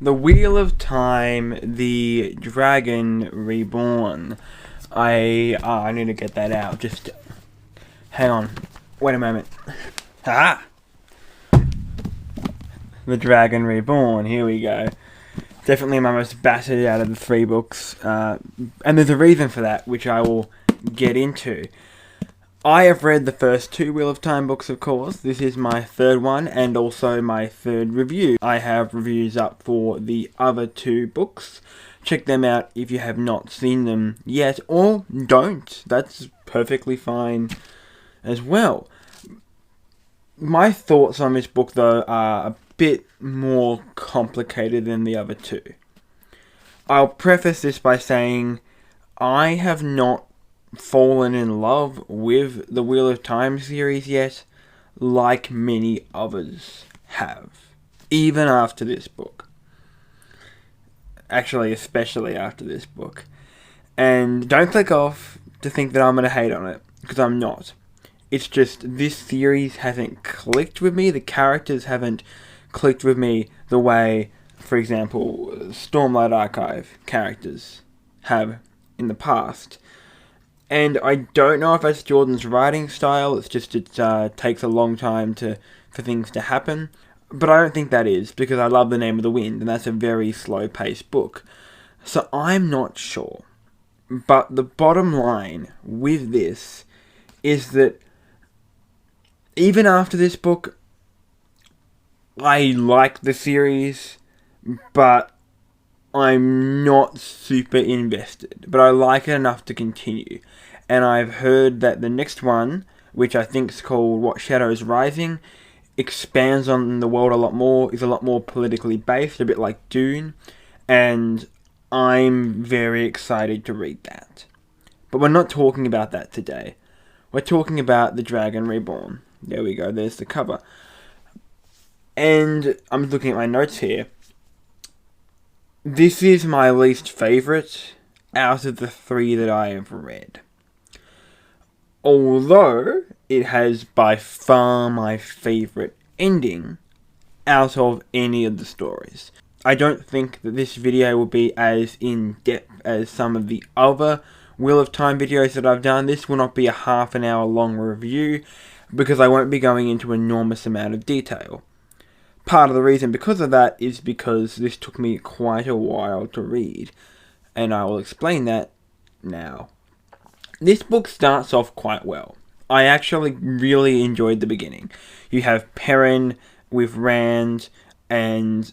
The Wheel of Time, the Dragon Reborn. I need to get that out. Just hang on. Wait a moment. Ah! The Dragon Reborn. Here we go. Definitely my most battered out of the three books. And there's a reason for that, which I will get into. I have read the first two Wheel of Time books, of course. This is my third one, and also my third review. I have reviews up for the other two books. Check them out if you have not seen them yet, or don't. That's perfectly fine as well. My thoughts on this book, though, are a bit more complicated than the other two. I'll preface this by saying I have not fallen in love with the Wheel of Time series yet, like many others have, even after this book. Actually, especially after this book. And don't click off to think that I'm going to hate on it, because I'm not. It's just this series hasn't clicked with me, the characters haven't clicked with me the way, for example, Stormlight Archive characters have in the past. And I don't know if that's Jordan's writing style, it's just it takes a long time for things to happen. But I don't think that is, because I love The Name of the Wind, and that's a very slow-paced book. So I'm not sure. But the bottom line with this is that even after this book, I like the series, but I'm not super invested, but I like it enough to continue. And I've heard that the next one, which I think is called What Shadows Rising, expands on the world a lot more, is a lot more politically based, a bit like Dune, and I'm very excited to read that. But we're not talking about that today. We're talking about The Dragon Reborn. There we go, there's the cover. And I'm looking at my notes here. This is my least favourite out of the three that I have read. Although it has by far my favourite ending out of any of the stories. I don't think that this video will be as in-depth as some of the other Wheel of Time videos that I've done. This will not be a half an hour long review because I won't be going into an enormous amount of detail. Part of the reason because of that is because this took me quite a while to read, and I will explain that now. This book starts off quite well. I actually really enjoyed the beginning. You have Perrin with Rand and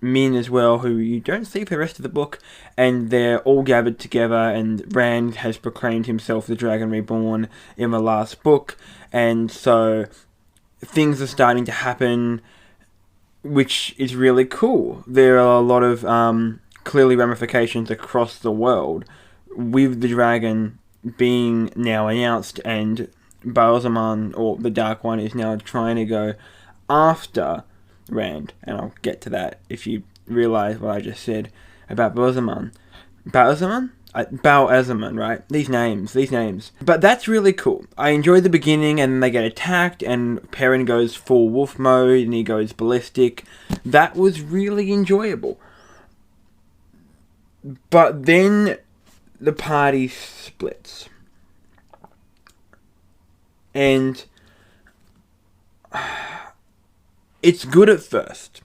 Min as well, who you don't see for the rest of the book, and they're all gathered together, and Rand has proclaimed himself the Dragon Reborn in the last book, and so things are starting to happen, which is really cool. There are a lot of clearly ramifications across the world with the dragon being now announced, and Baalzamon, or the Dark One, is now trying to go after Rand, and I'll get to that if you realise what I just said about Baalzamon. Baalzamon, right? These names. But that's really cool. I enjoyed the beginning, and they get attacked, and Perrin goes full wolf mode, and he goes ballistic. That was really enjoyable. But then the party splits. And it's good at first.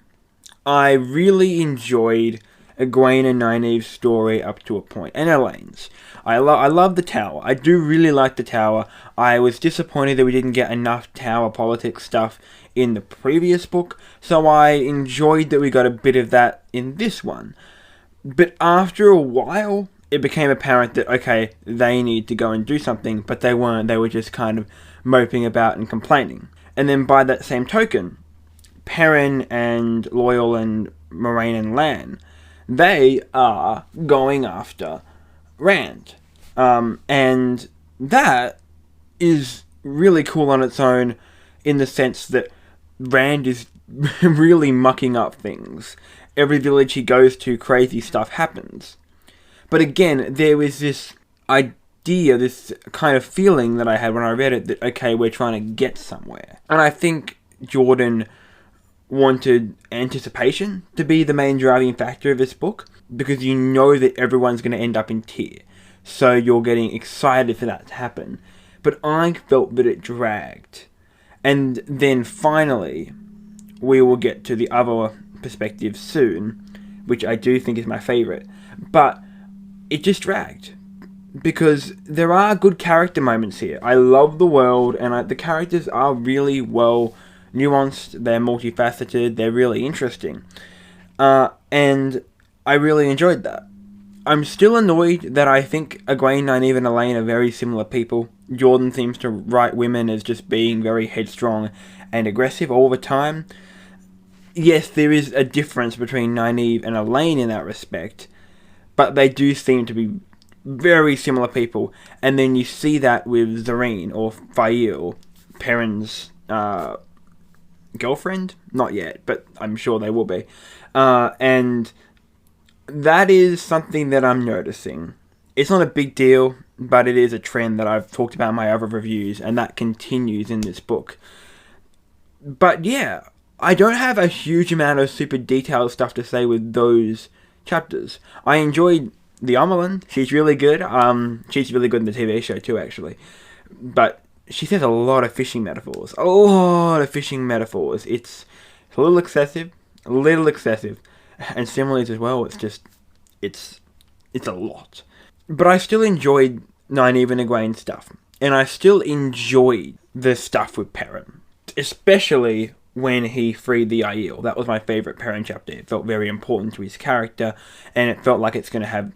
I really enjoyed Egwene and Nynaeve's story up to a point, and Elaine's. I love the Tower. I do really like the Tower. I was disappointed that we didn't get enough Tower politics stuff in the previous book, so I enjoyed that we got a bit of that in this one. But after a while, it became apparent that, okay, they need to go and do something, but they weren't. They were just kind of moping about and complaining. And then by that same token, Perrin and Loyal and Moraine and Lan, they are going after Rand. And that is really cool on its own, in the sense that Rand is really mucking up things. Every village he goes to, crazy stuff happens. But again, there was this idea, this kind of feeling that I had when I read it, that, okay, we're trying to get somewhere. And I think Jordan wanted anticipation to be the main driving factor of this book, because you know that everyone's going to end up in tier. So you're getting excited for that to happen. But I felt that it dragged. And then finally, we will get to the other perspective soon, which I do think is my favourite. But it just dragged. Because there are good character moments here. I love the world, and the characters are really well nuanced, they're multifaceted, they're really interesting. And I really enjoyed that. I'm still annoyed that I think Egwene, Nynaeve, and Elaine are very similar people. Jordan seems to write women as just being very headstrong and aggressive all the time. Yes, there is a difference between Nynaeve and Elaine in that respect, but they do seem to be very similar people. And then you see that with Zareen, or Fail, Perrin's girlfriend? Not yet, but I'm sure they will be. And that is something that I'm noticing. It's not a big deal, but it is a trend that I've talked about in my other reviews, and that continues in this book. But yeah, I don't have a huge amount of super detailed stuff to say with those chapters. I enjoyed the Amelin. She's really good. She's really good in the TV show too, actually. But she says a lot of fishing metaphors. A lot of fishing metaphors. It's a little excessive. And similes as well, it's a lot. But I still enjoyed Nynaeve and Egwene stuff. And I still enjoyed the stuff with Perrin. Especially when he freed the Aiel. That was my favourite Perrin chapter. It felt very important to his character, and it felt like it's going to have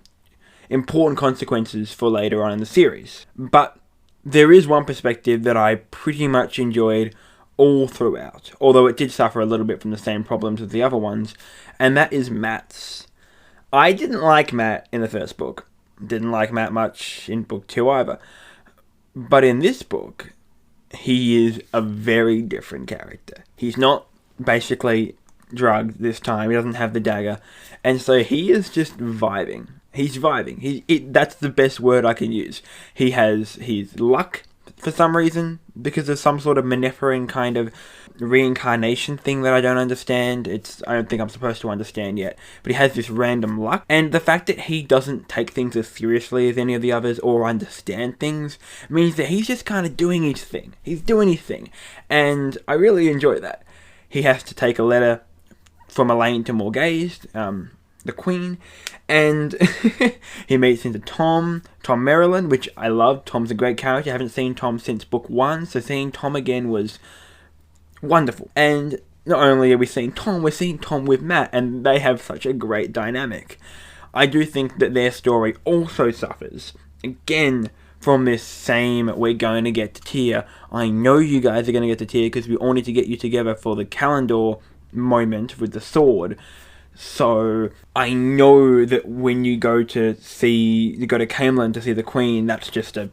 important consequences for later on in the series. But there is one perspective that I pretty much enjoyed all throughout, although it did suffer a little bit from the same problems as the other ones, and that is Mat's. I didn't like Mat in the first book. Didn't like Mat much in book 2 either. But in this book, he is a very different character. He's not basically drugged this time. He doesn't have the dagger. And so he is just vibing. He's vibing. That's the best word I can use. He has his luck for some reason, because of some sort of Manethering kind of reincarnation thing that I don't understand. I don't think I'm supposed to understand yet. But he has this random luck. And the fact that he doesn't take things as seriously as any of the others or understand things means that he's just kind of doing his thing. He's doing his thing. And I really enjoy that. He has to take a letter from Elaine to Morgase, the Queen, and he meets into Tom Merrilin, which I love. Tom's a great character. I haven't seen Tom since book 1, so seeing Tom again was wonderful. And not only are we seeing Tom, we're seeing Tom with Mat, and they have such a great dynamic. I do think that their story also suffers, again, from this same, we're going to get to tier. I know you guys are going to get to tier because we all need to get you together for the calendar moment with the sword. So I know that when you go to Camelin to see the Queen, that's just a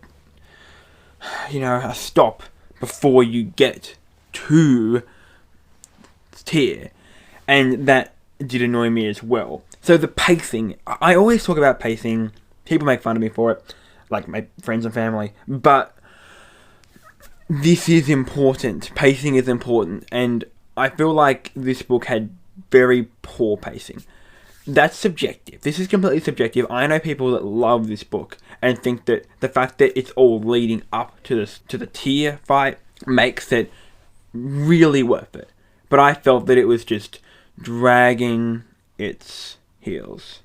stop before you get to tier. And that did annoy me as well. So the pacing, I always talk about pacing. People make fun of me for it, like my friends and family. But this is important. Pacing is important. And I feel like this book had very poor pacing. That's subjective. This is completely subjective. I know people that love this book and think that the fact that it's all leading up to the tier fight makes it really worth it. But I felt that it was just dragging its heels.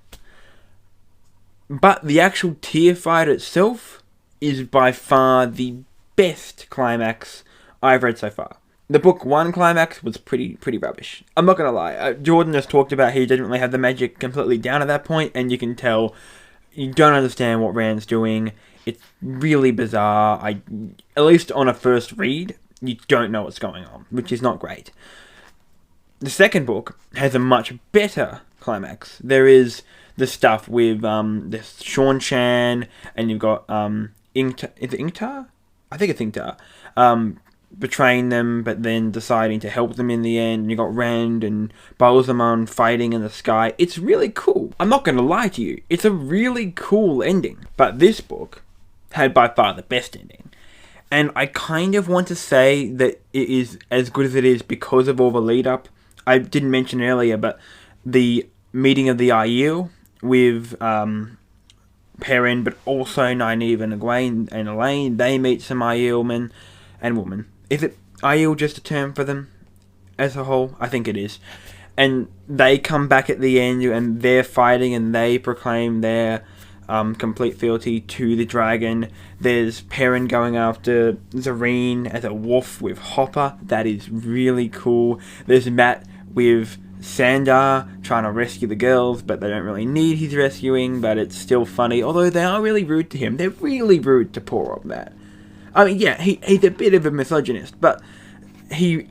But the actual tier fight itself is by far the best climax I've read so far. The book 1 climax was pretty rubbish. I'm not going to lie. Jordan has talked about he didn't really have the magic completely down at that point, and you can tell you don't understand what Rand's doing. It's really bizarre. At least on a first read, you don't know what's going on, which is not great. The second book has a much better climax. There is the stuff with this Sean Chan, and you've got is it Ingtar? I think it's Ingtar. Betraying them, but then deciding to help them in the end. You got Rand and Balsamon fighting in the sky. It's really cool. I'm not going to lie to you. It's a really cool ending. But this book had by far the best ending. And I kind of want to say that it is as good as it is because of all the lead up. I didn't mention earlier, but the meeting of the Aiel with Perrin, but also Nynaeve and Egwene and Elaine, they meet some Aiel men and women. Is it Aiel just a term for them as a whole? I think it is. And they come back at the end, and they're fighting, and they proclaim their complete fealty to the dragon. There's Perrin going after Zareen as a wolf with Hopper. That is really cool. There's Matt with Sandar trying to rescue the girls, but they don't really need his rescuing, but it's still funny. Although they are really rude to him. They're really rude to poor old Matt. I mean, yeah, he's a bit of a misogynist, but he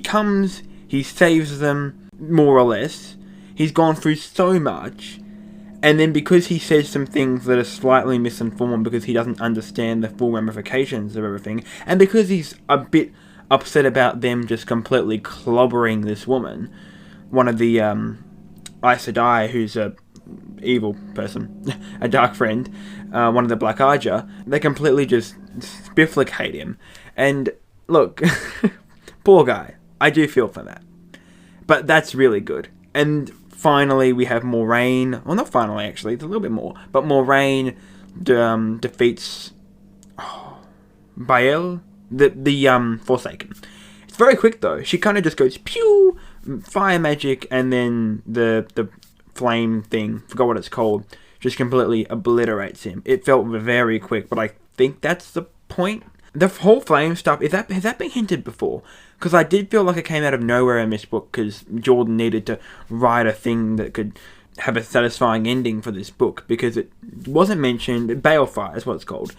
comes, he saves them, more or less. He's gone through so much, and then because he says some things that are slightly misinformed because he doesn't understand the full ramifications of everything, and because he's a bit upset about them just completely clobbering this woman, one of the Aes Sedai, who's a evil person, a dark friend, one of the Black Aja, they completely just spifflicate him. And look, poor guy. I do feel for that. But that's really good. And finally, we have Moraine. Well, not finally, actually. It's a little bit more. But Moraine defeats Bael, the Forsaken. It's very quick, though. She kind of just goes, pew, fire magic, and then the flame thing, forgot what it's called, just completely obliterates him. It felt very quick, but I think that's the point. The whole flame stuff, has that been hinted before? Because I did feel like it came out of nowhere in this book, because Jordan needed to write a thing that could have a satisfying ending for this book, because it wasn't mentioned. Balefire is what it's called.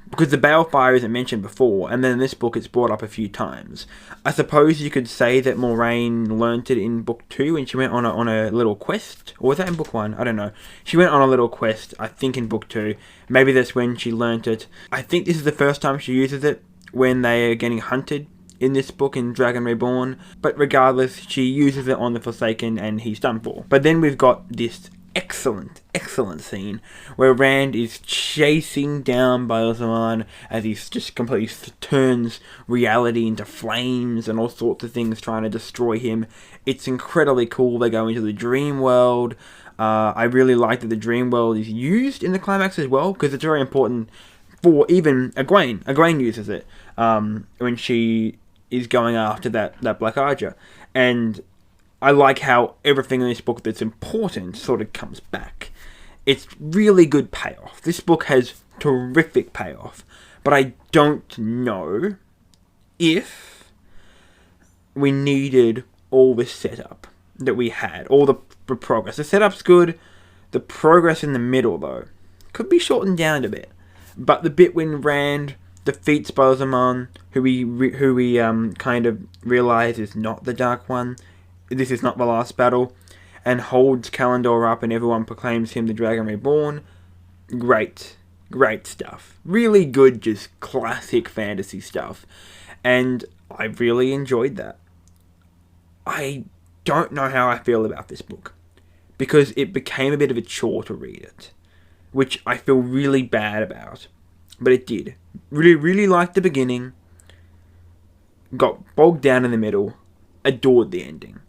Because the Balefire isn't mentioned before, and then in this book it's brought up a few times. I suppose you could say that Moraine learnt it in book 2 when she went on a little quest. Or was that in book 1? I don't know. She went on a little quest, I think in book 2. Maybe that's when she learnt it. I think this is the first time she uses it, when they are getting hunted in this book in Dragon Reborn. But regardless, she uses it on the Forsaken and he's done for. But then we've got this excellent scene where Rand is chasing down Ba'alzamon as he just completely turns reality into flames and all sorts of things trying to destroy him. It's incredibly cool. They go into the dream world. I really like that the dream world is used in the climax as well, because it's very important for even Egwene. Egwene uses it when she is going after that Black Aja. And I like how everything in this book that's important sort of comes back. It's really good payoff. This book has terrific payoff. But I don't know if we needed all this setup that we had. All the progress. The setup's good. The progress in the middle, though, could be shortened down a bit. But the bit when Rand defeats Ba'alzamon, who we kind of realise is not the Dark One, this is not the last battle, and holds Kalandor up and everyone proclaims him the Dragon Reborn. Great stuff. Really good, just classic fantasy stuff. And I really enjoyed that. I don't know how I feel about this book, because it became a bit of a chore to read it, which I feel really bad about. But it did. Really liked the beginning, got bogged down in the middle, adored the ending.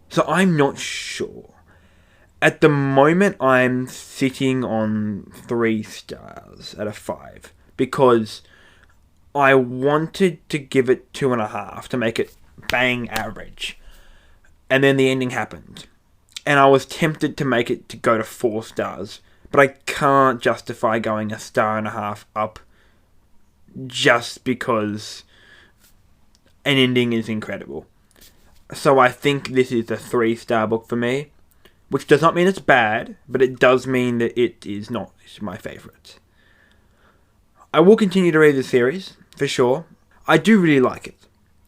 So I'm not sure. At the moment, I'm sitting on 3 stars out of 5. Because I wanted to give it 2.5 to make it bang average. And then the ending happened. And I was tempted to make it to go to 4 stars. But I can't justify going 1.5 stars up just because an ending is incredible. So I think this is a 3-star book for me, which does not mean it's bad, but it does mean that it is not my favourite. I will continue to read the series, for sure. I do really like it.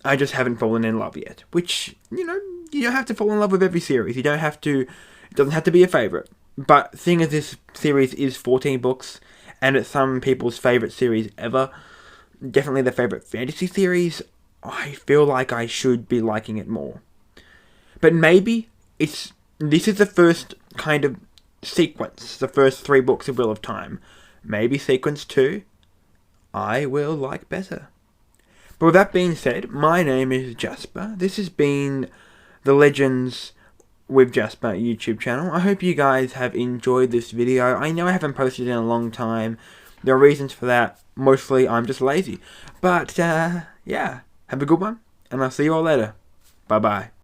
I just haven't fallen in love yet, which, you don't have to fall in love with every series. It doesn't have to be a favourite. But seeing as this series is 14 books, and it's some people's favourite series ever, definitely their favourite fantasy series, I feel like I should be liking it more. But maybe this is the first kind of sequence, the first 3 books of Wheel of Time. Maybe sequence 2, I will like better. But with that being said, my name is Jasper. This has been the Legends with Jasper YouTube channel. I hope you guys have enjoyed this video. I know I haven't posted in a long time. There are reasons for that. Mostly I'm just lazy. But, yeah. Have a good one. And I'll see you all later. Bye-bye.